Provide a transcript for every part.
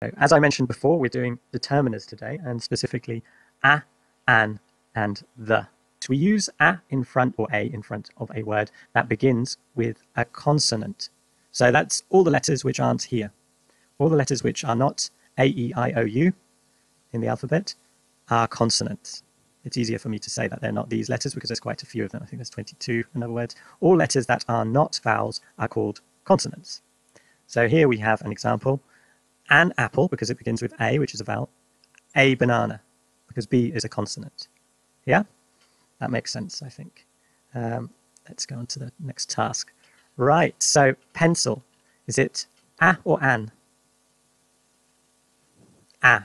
As I mentioned before, we're doing determiners today, and specifically a, an, and the. So we use a in front or a in front of a word that begins with a consonant. So that's all the letters which aren't here. All the letters which are not A, E, I, O, U in the alphabet are consonants. It's easier for me to say that they're not these letters because there's quite a few of them. I think there's 22 in other words. All letters that are not vowels are called consonants. So here we have an example. An apple, because it begins with A, which is a vowel. A banana, because B is a consonant. Yeah? That makes sense, I think. Let's go on to the next task. Right, so pencil. Is it a or an? A.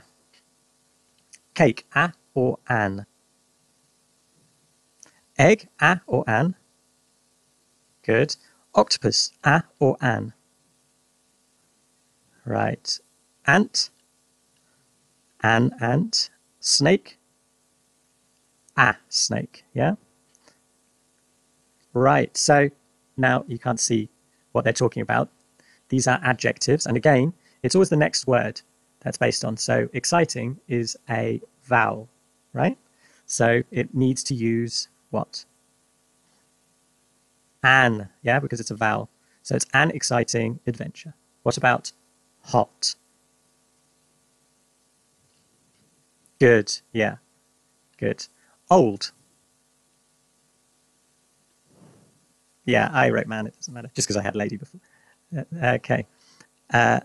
Cake, a or an? Egg, a or an? Good. Octopus, a or an? Right. Ant, an ant. Snake, a snake. Yeah? Right, so now you can't see what they're talking about. These are adjectives, and again, it's always the next word that's based on. So exciting is a vowel, right? So it needs to use what? An, yeah, because it's a vowel. So it's an exciting adventure. What about hot? Good, yeah, good. Old. Yeah, I wrote man, it doesn't matter, just because I had lady before. Okay.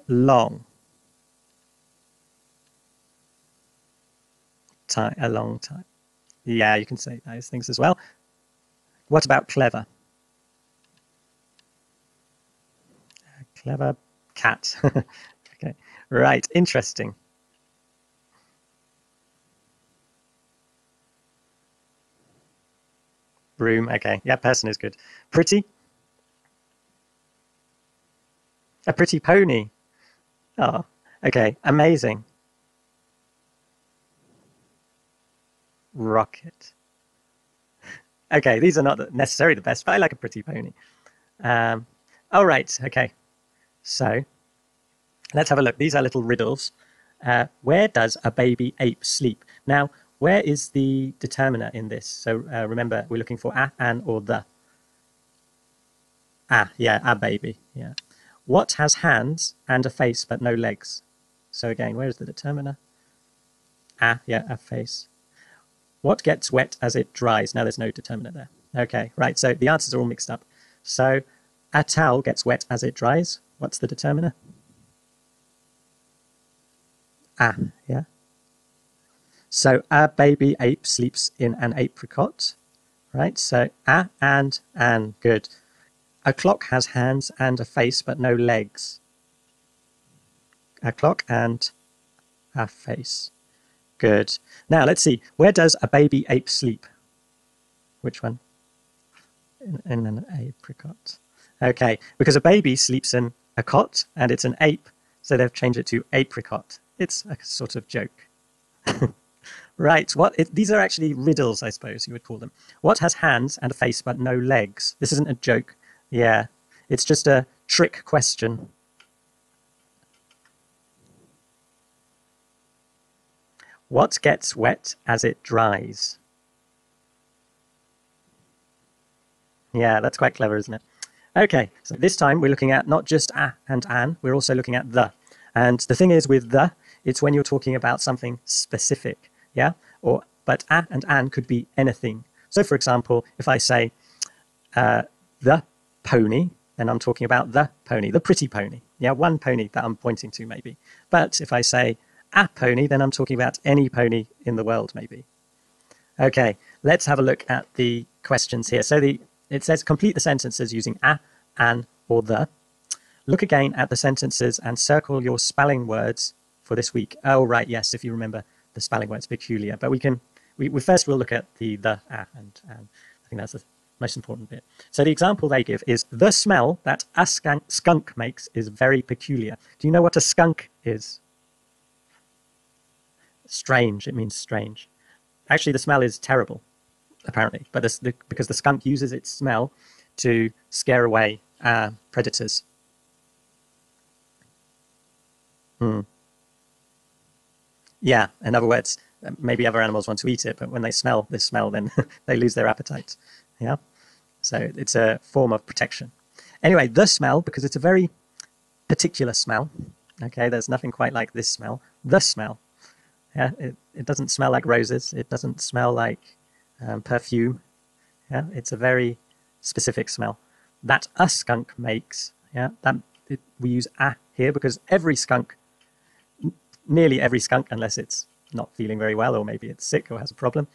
Long. Time, a long time. Yeah, you can say those things as well. What about clever? Clever cat. Okay, right, interesting. Broom, okay, yeah, person is good. Pretty? A pretty pony. Oh, okay, amazing. Rocket. Okay, these are not necessarily the best, but I like a pretty pony. All right, okay. So let's have a look. These are little riddles. Where does a baby ape sleep? Now, where is the determiner in this? So remember, we're looking for a, an, or the. Ah, yeah, a baby. Yeah. What has hands and a face but no legs? So again, where is the determiner? Ah, yeah, a face. What gets wet as it dries? Now there's no determiner there. Okay, right, so the answers are all mixed up. So a towel gets wet as it dries. What's the determiner? Ah, yeah. So a baby ape sleeps in an apricot, right? So a and an, good. A clock has hands and a face but no legs. A clock and a face. Good. Now let's see. Where does a baby ape sleep? Which one? In an apricot. Okay, because a baby sleeps in a cot and it's an ape, so they've changed it to apricot. It's a sort of joke. Right, these are actually riddles, I suppose you would call them. What has hands and a face but no legs? This isn't a joke. Yeah, it's just a trick question. What gets wet as it dries? Yeah, that's quite clever, isn't it? Okay, so this time we're looking at not just a and an, we're also looking at the. And the thing is with the, it's when you're talking about something specific, yeah? But a and an could be anything. So for example, if I say the pony, then I'm talking about the pony, the pretty pony. Yeah, one pony that I'm pointing to maybe. But if I say a pony, then I'm talking about any pony in the world maybe. Okay, let's have a look at the questions here. So it says complete the sentences using a, an, or the. Look again at the sentences and circle your spelling words for this week. Oh, right, yes, if you remember the spelling words, peculiar. But we first will look at the a, and I think that's the most important bit. So the example they give is, the smell that a skunk makes is very peculiar. Do you know what a skunk is? Strange, it means strange. Actually, the smell is terrible, apparently, but because the skunk uses its smell to scare away predators. Hmm. Yeah, in other words, maybe other animals want to eat it, but when they smell this smell, then they lose their appetite. Yeah, so it's a form of protection. Anyway, the smell, because it's a very particular smell. Okay, there's nothing quite like this smell. The smell. Yeah, it doesn't smell like roses. It doesn't smell like perfume. Yeah, it's a very specific smell that a skunk makes. Yeah, we use a here because every skunk, nearly every skunk, unless it's not feeling very well or maybe it's sick or has a problem,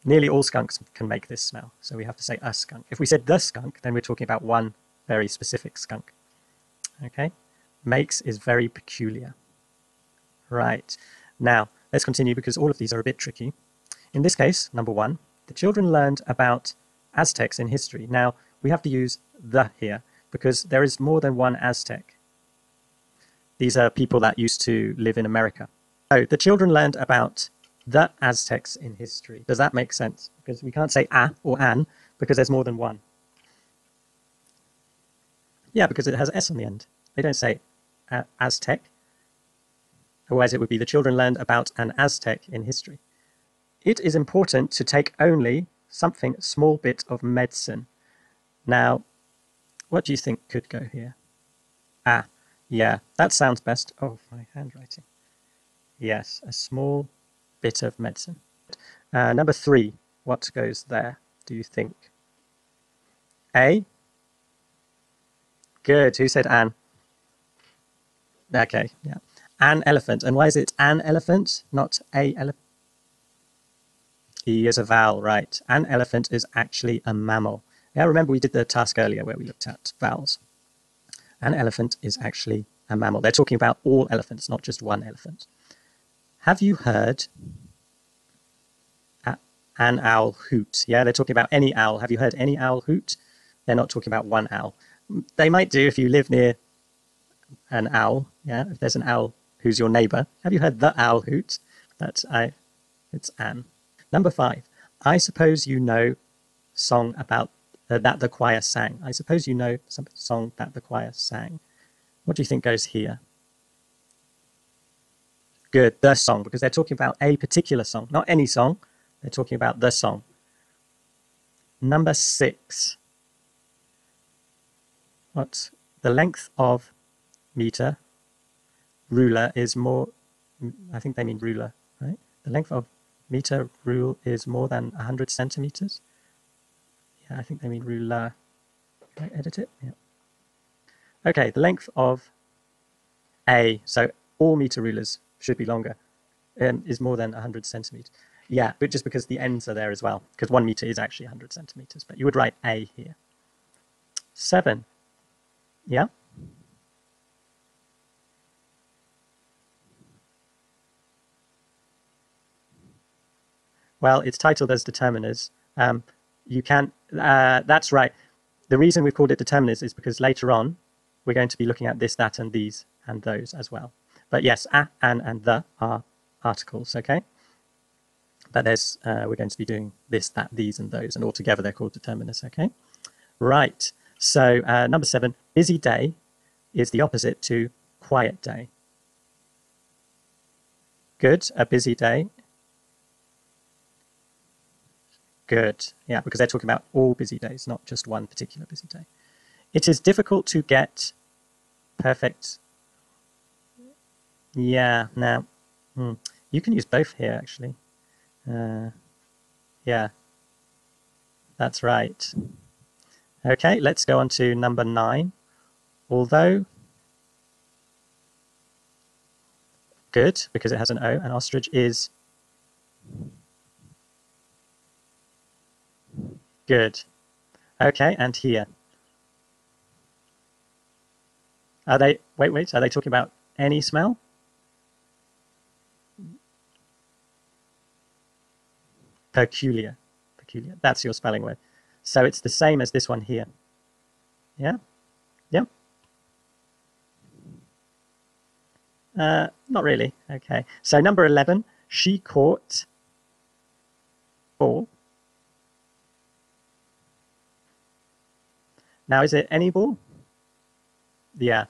nearly all skunks can make this smell. So we have to say a skunk. If we said the skunk, then we're talking about one very specific skunk. Okay, makes is very peculiar. Right. Now, let's continue because all of these are a bit tricky. In this case, number one, the children learned about Aztecs in history. Now, we have to use the here because there is more than one Aztec. These are people that used to live in America. So the children learned about the Aztecs in history. Does that make sense? Because we can't say a or an because there's more than one. Yeah, because it has S on the end. They don't say Aztec. Otherwise, it would be the children learned about an Aztec in history. It is important to take only something small bit of medicine. Now, what do you think could go here? Ah, yeah, that sounds best. Oh, my handwriting. Yes, a small bit of medicine. Number three, what goes there, do you think? A? Good. Who said an? Okay, yeah. An elephant. And why is it an elephant, not a elephant? E is a vowel, right. An elephant is actually a mammal. Yeah, remember we did the task earlier where we looked at vowels. An elephant is actually a mammal. They're talking about all elephants, not just one elephant. Have you heard an owl hoot? Yeah, they're talking about any owl. Have you heard any owl hoot? They're not talking about one owl. They might do if you live near an owl. Yeah, if there's an owl who's your neighbor. Have you heard the owl hoot? It's an. Number five. I suppose you know song about that the choir sang. I suppose you know some song that the choir sang. What do you think goes here? Good, the song, because they're talking about a particular song, not any song. They're talking about the song. Number six. What? The length of meter ruler is more, I think they mean ruler, right? The length of meter rule is more than 100 centimeters. Yeah, I think they mean ruler. Can I edit it? Yeah. Okay, the length of a, so all meter rulers should be longer, is more than 100 centimeters. Yeah, but just because the ends are there as well, because 1 meter is actually 100 centimeters, but you would write a here. 7. Yeah? Well, it's titled as determiners. You can, that's right. The reason we've called it determiners is because later on, we're going to be looking at this, that, and these, and those as well. But yes, a, an, and the are articles, okay? But there's, we're going to be doing this, that, these, and those, and altogether they're called determiners, okay? Right, so number 7, busy day is the opposite to quiet day. Good, a busy day. Good, yeah, because they're talking about all busy days, not just one particular busy day. It is difficult to get perfect. Yeah, now, you can use both here, actually. Yeah, that's right. Okay, let's go on to number 9. Although, good, because it has an O, an ostrich is good. Okay, and here. Are they, wait, are they talking about any smell? Peculiar. Peculiar. That's your spelling word. So it's the same as this one here. Yeah? Yep. Not really. Okay. So number 11, she caught ball. Now, is it any ball? Yeah.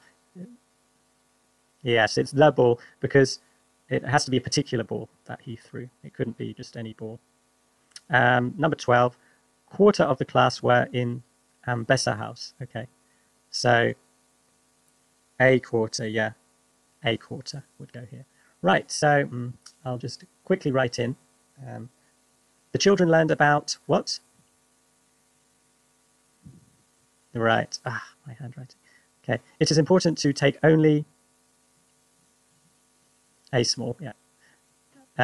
Yes, it's the ball because it has to be a particular ball that he threw. It couldn't be just any ball. Number 12, quarter of the class were in Bessa House. Okay, so a quarter, yeah, a quarter would go here. Right, so I'll just quickly write in. The children learned about what? Right, my handwriting. Okay, it is important to take only a small, yeah.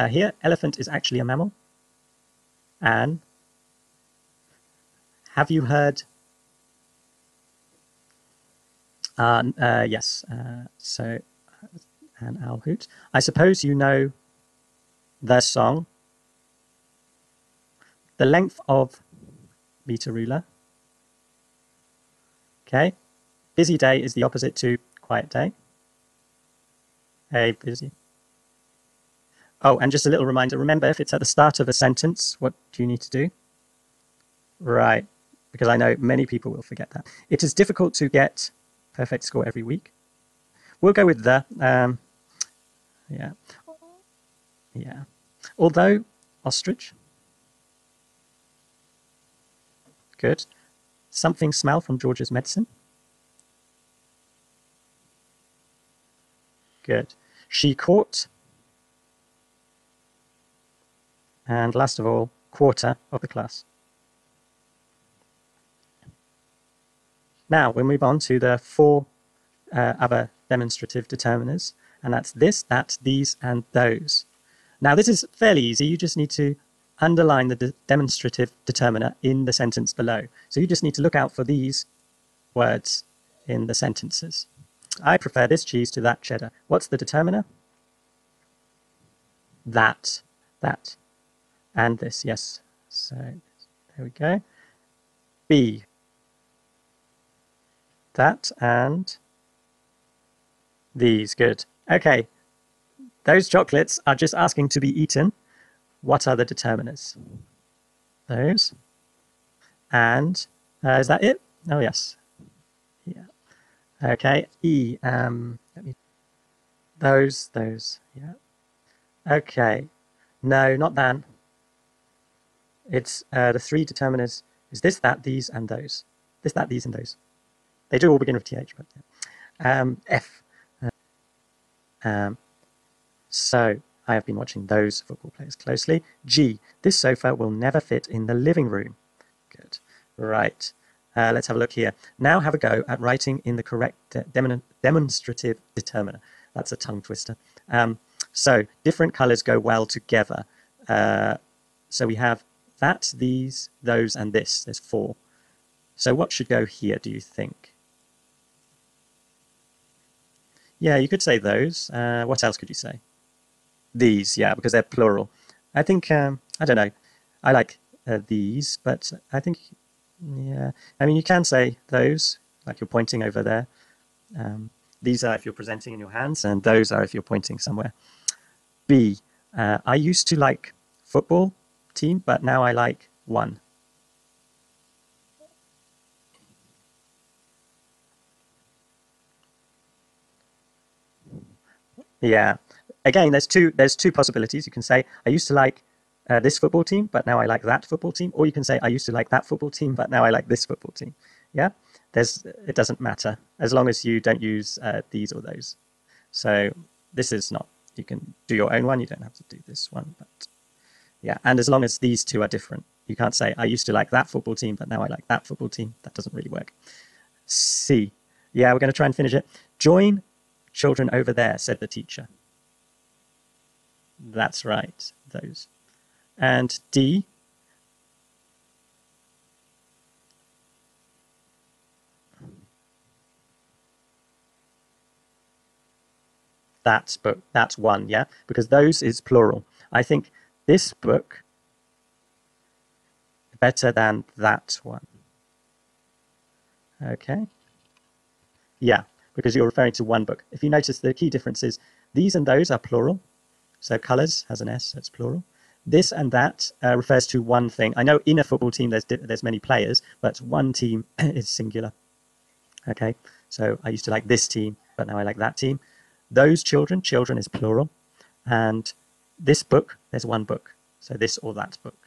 Here, elephant is actually a mammal. Anne, have you heard? Yes, so an owl hoot. I suppose you know the song. The length of meter ruler. Okay. Busy day is the opposite to quiet day. A busy. Oh, and just a little reminder, remember if it's at the start of a sentence, what do you need to do? Right, because I know many people will forget that. It is difficult to get perfect score every week. We'll go with the, yeah. Although, ostrich. Good. Something smell from George's medicine. Good. She caught. And last of all, quarter of the class. Now we'll move on to the 4 other demonstrative determiners, and that's this, that, these, and those. Now this is fairly easy. You just need to underline the demonstrative determiner in the sentence below. So you just need to look out for these words in the sentences. I prefer this cheese to that cheddar. What's the determiner? That. And this, yes. So there we go. B. That and these. Good. Okay. Those chocolates are just asking to be eaten. What are the determiners? Those. And is that it? Oh, yes. Yeah. Okay. E. Those. Yeah. Okay. No, not than. It's the 3 determiners is this, that, these, and those. This, that, these, and those. They do all begin with th, but yeah. F. So I have been watching those football players closely. G. This sofa will never fit in the living room. Good. Right. Let's have a look here. Now have a go at writing in the correct demonstrative determiner. That's a tongue twister. So different colors go well together. So we have that, these, those, and this. There's 4. So what should go here, do you think? Yeah, you could say those. What else could you say? These, yeah, because they're plural. I think, I don't know. I like these, but I think, yeah. I mean, you can say those, like you're pointing over there. These are if you're presenting in your hands, and those are if you're pointing somewhere. B. I used to like football team, but now I like one. Yeah. Again, there's two possibilities. You can say I used to like this football team, but now I like that football team, or you can say I used to like that football team, but now I like this football team. Yeah. It doesn't matter as long as you don't use these or those. So this is not. You can do your own one. You don't have to do this one, but yeah. And as long as these 2 are different, you can't say I used to like that football team, but now I like that football team. That doesn't really work. C. Yeah, we're going to try and finish it. Join children over there, said the teacher. That's right, those. And D. That book, that's one, yeah? Because those is plural. I think this book better than that one. Okay. Yeah, because you're referring to one book. If you notice, the key difference is these and those are plural. So colors has an S, so it's plural. This and that refers to one thing. I know in a football team there's many players, but one team is singular. Okay, so I used to like this team, but now I like that team. Those children is plural. And this book, there's one book. So this or that book.